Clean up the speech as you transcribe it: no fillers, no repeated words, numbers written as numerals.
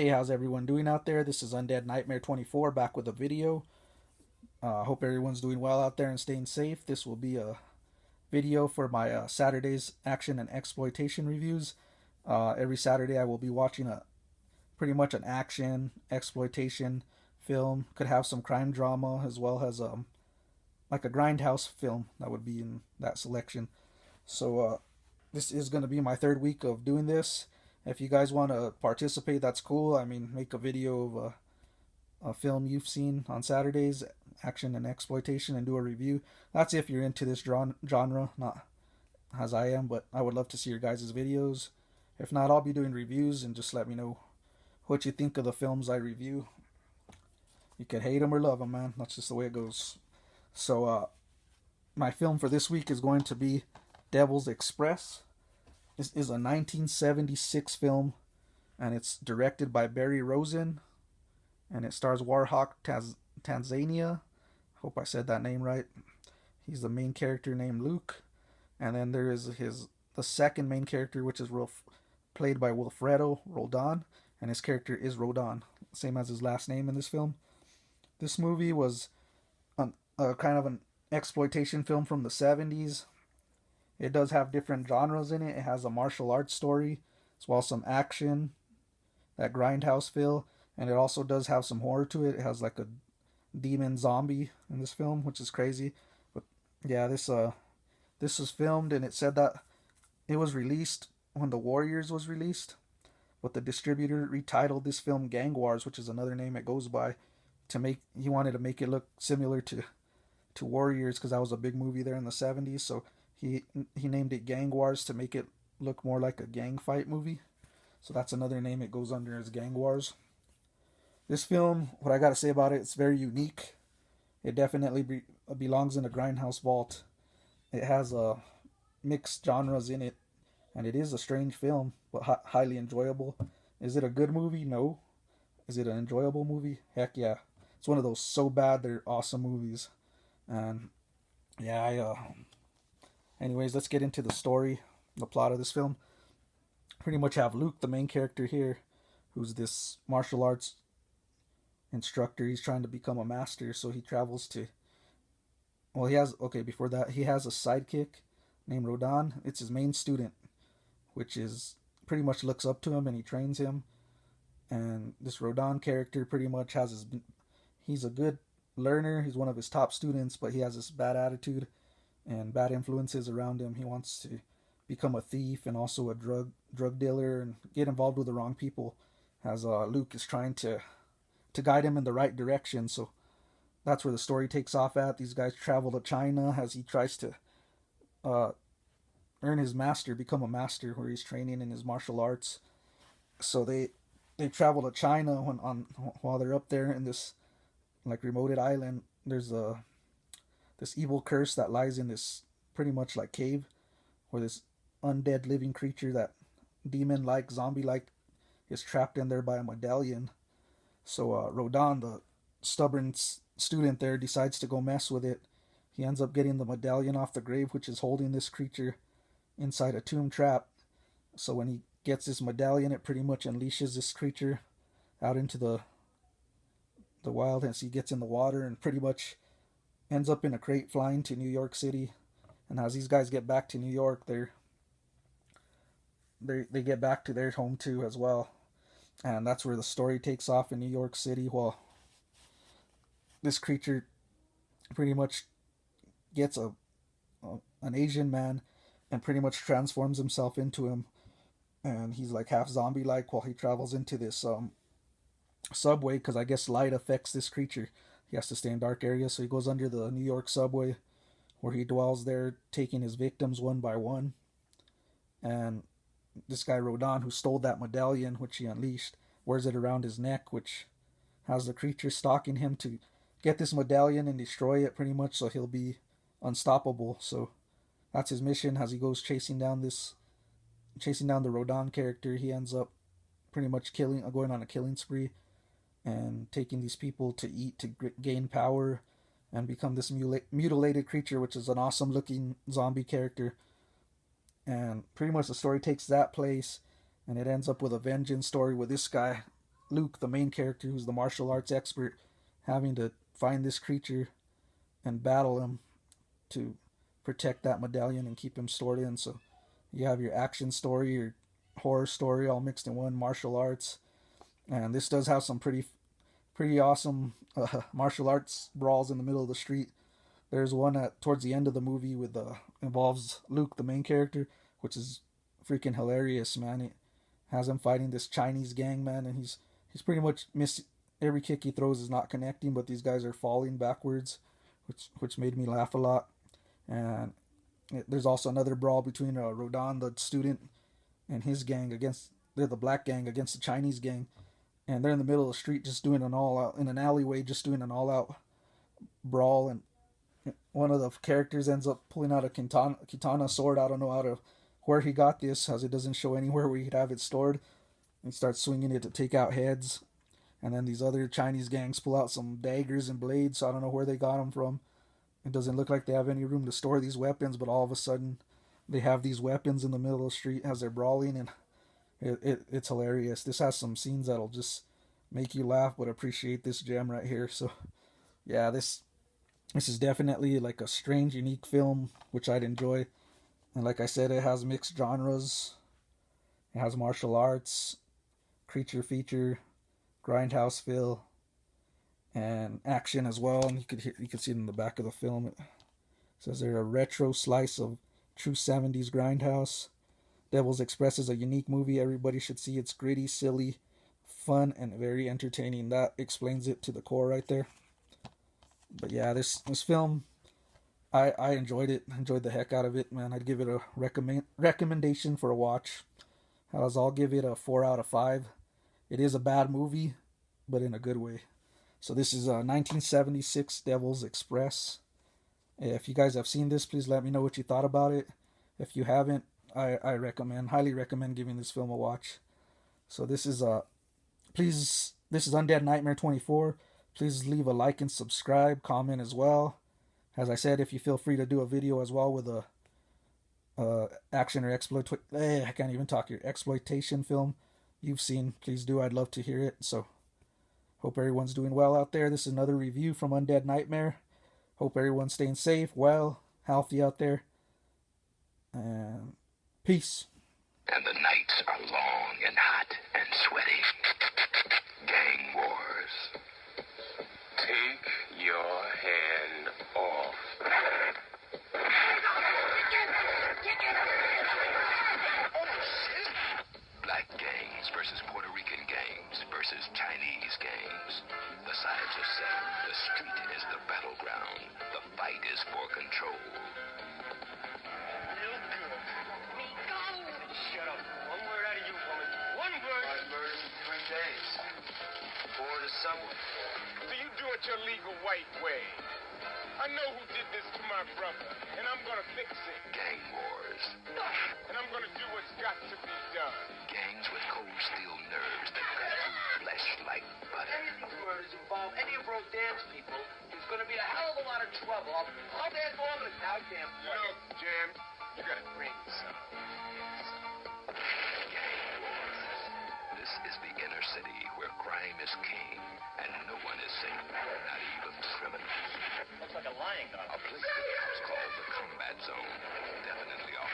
Hey, how's everyone doing out there? This is Undead Nightmare 24 back with a video. Hope everyone's doing well out there and staying safe. This will be a video for my Saturday's action and exploitation reviews. Every Saturday I will be watching a pretty much an action exploitation film. Could have some crime drama as well as like a grindhouse film that would be in that selection. So this is going to be my third week of doing this. If you guys want to participate, that's cool. I mean, make a video of a film you've seen on Saturdays, action and exploitation, and do a review. That's if you're into this genre, not as I am, but I would love to see your guys' videos. If not, I'll be doing reviews and just let me know what you think of the films I review. You can hate them or love them, man. That's just the way it goes. So, my film for this week is going to be Devil's Express. This is a 1976 film, and it's directed by Barry Rosen, and it stars Warhawk Tanzania. Hope I said that name right. He's the main character named Luke, and then there is the second main character, which is played by Wilfredo Roldan, and his character is Rodan, same as his last name in this film. This movie was a kind of an exploitation film from the 70s. It does have different genres in it. It has a martial arts story, as well as some action, that grindhouse feel, and it also does have some horror to it. It has like a demon zombie in this film, which is crazy. But yeah, this was filmed, and it said that it was released when The Warriors was released, but the distributor retitled this film Gang Wars, which is another name it goes by, he wanted to make it look similar to Warriors because that was a big movie there in the 70s. So he named it Gang Wars to make it look more like a gang fight movie. So that's another name it goes under, as Gang Wars. This film, what I gotta say about it, it's very unique. It definitely belongs in a grindhouse vault. It has mixed genres in it, and it is a strange film, but highly enjoyable. Is it a good movie? No. Is it an enjoyable movie? Heck yeah. It's one of those so bad they're awesome movies. And yeah, anyways, let's get into the story, the plot of this film. Pretty much have Luke, the main character here, who's this martial arts instructor. He's trying to become a master, so he travels to. Well, before that, he has a sidekick named Rodan. It's his main student, which is pretty much looks up to him and he trains him. And this Rodan character pretty much he's a good learner. He's one of his top students, but he has this bad attitude and bad influences around him. He wants to become a thief and also a drug dealer and get involved with the wrong people, as Luke is trying to guide him in the right direction. So that's where the story takes off at. These guys travel to China as he tries to earn his master, become a master, where he's training in his martial arts. So they travel to China while they're up there in this like remote island. There's this evil curse that lies in this pretty much like cave, where this undead living creature, that demon like zombie like, is trapped in there by a medallion. So Rodan, the stubborn student there, decides to go mess with it. He ends up getting the medallion off the grave, which is holding this creature inside a tomb trap. So when he gets this medallion, it pretty much unleashes this creature out into the wild as he gets in the water, and pretty much ends up in a crate flying to New York City. And as these guys get back to New York, they get back to their home too as well. And that's where the story takes off in New York City. Well, this creature pretty much gets an Asian man and pretty much transforms himself into him, and he's like half zombie like while he travels into this subway, because I guess light affects this creature. He has to stay in dark areas, so he goes under the New York subway, where he dwells there, taking his victims one by one. And this guy Rodan, who stole that medallion, which he unleashed, wears it around his neck, which has the creature stalking him to get this medallion and destroy it pretty much, so he'll be unstoppable. So that's his mission as he goes chasing down the Rodan character. He ends up pretty much going on a killing spree and taking these people to eat to gain power and become this mutilated creature, which is an awesome looking zombie character. And pretty much the story takes that place, and it ends up with a vengeance story with this guy, Luke, the main character, who's the martial arts expert, having to find this creature and battle him to protect that medallion and keep him stored in. So you have your action story, your horror story, all mixed in one, martial arts, and this does have some pretty awesome martial arts brawls in the middle of the street. There's one at towards the end of the movie with involves Luke, the main character, which is freaking hilarious, man. It has him fighting this Chinese gang, man, and he's pretty much every kick he throws is not connecting, but these guys are falling backwards, which made me laugh a lot. And there's also another brawl between Rodan, the student, and his gang against they're the black gang against the Chinese gang, and they're in the middle of the street just doing an all out in an alleyway, just doing an all out brawl, and one of the characters ends up pulling out a katana sword. I don't know where he got this, as it doesn't show anywhere where he'd have it stored. He starts swinging it to take out heads, and then these other Chinese gangs pull out some daggers and blades. So I don't know where they got them from. It doesn't look like they have any room to store these weapons, but all of a sudden they have these weapons in the middle of the street as they're brawling, and it's hilarious. This has some scenes that'll just make you laugh, but appreciate this gem right here. So yeah, this is definitely like a strange, unique film, which I'd enjoy. And like I said, it has mixed genres. It has martial arts, creature feature, grindhouse feel, and action as well. And you could see it in the back of the film. It says they're a retro slice of true 70s grindhouse. Devil's Express is a unique movie everybody should see. It's gritty, silly, fun, and very entertaining. That explains it to the core right there. But yeah, this film, I enjoyed it. Enjoyed the heck out of it, man. I'd give it a recommendation for a watch. I'll give it a 4 out of 5. It is a bad movie, but in a good way. So this is 1976 Devil's Express. If you guys have seen this, please let me know what you thought about it. If you haven't, I highly recommend giving this film a watch. So this is this is Undead Nightmare 24. Please leave a like and subscribe, comment as well. As I said, if you feel free to do a video as well with a action or I can't even talk here, exploitation film you've seen, please do. I'd love to hear it. So hope everyone's doing well out there. This is another review from Undead Nightmare. Hope everyone's staying safe, well, healthy out there. And peace. And the nights are long and hot and sweaty. Gang wars. Take your hand off. Black gangs versus Puerto Rican gangs versus Chinese gangs. The sides are set. The street is the battleground. The fight is for control. Real good. Rico! Shut up. One word out of you, woman. One word. 5 murders in 3 days. 4 to someone. So you do it your legal white way. I know who did this to my brother, and I'm gonna fix it. Gang wars. And I'm gonna do what's got to be done. Gangs with cold steel nerves that cut through flesh like butter. Any of these murders involve any of Rodan's people, there's gonna be a hell of a lot of trouble. I'll dance all over the goddamn place. Look, Jim, you gotta bring some. Gang wars. This is the inner city where crime is king and no one is safe, not even criminals. Looks like a lying dog. A place that the cops call the combat zone. Definitely off.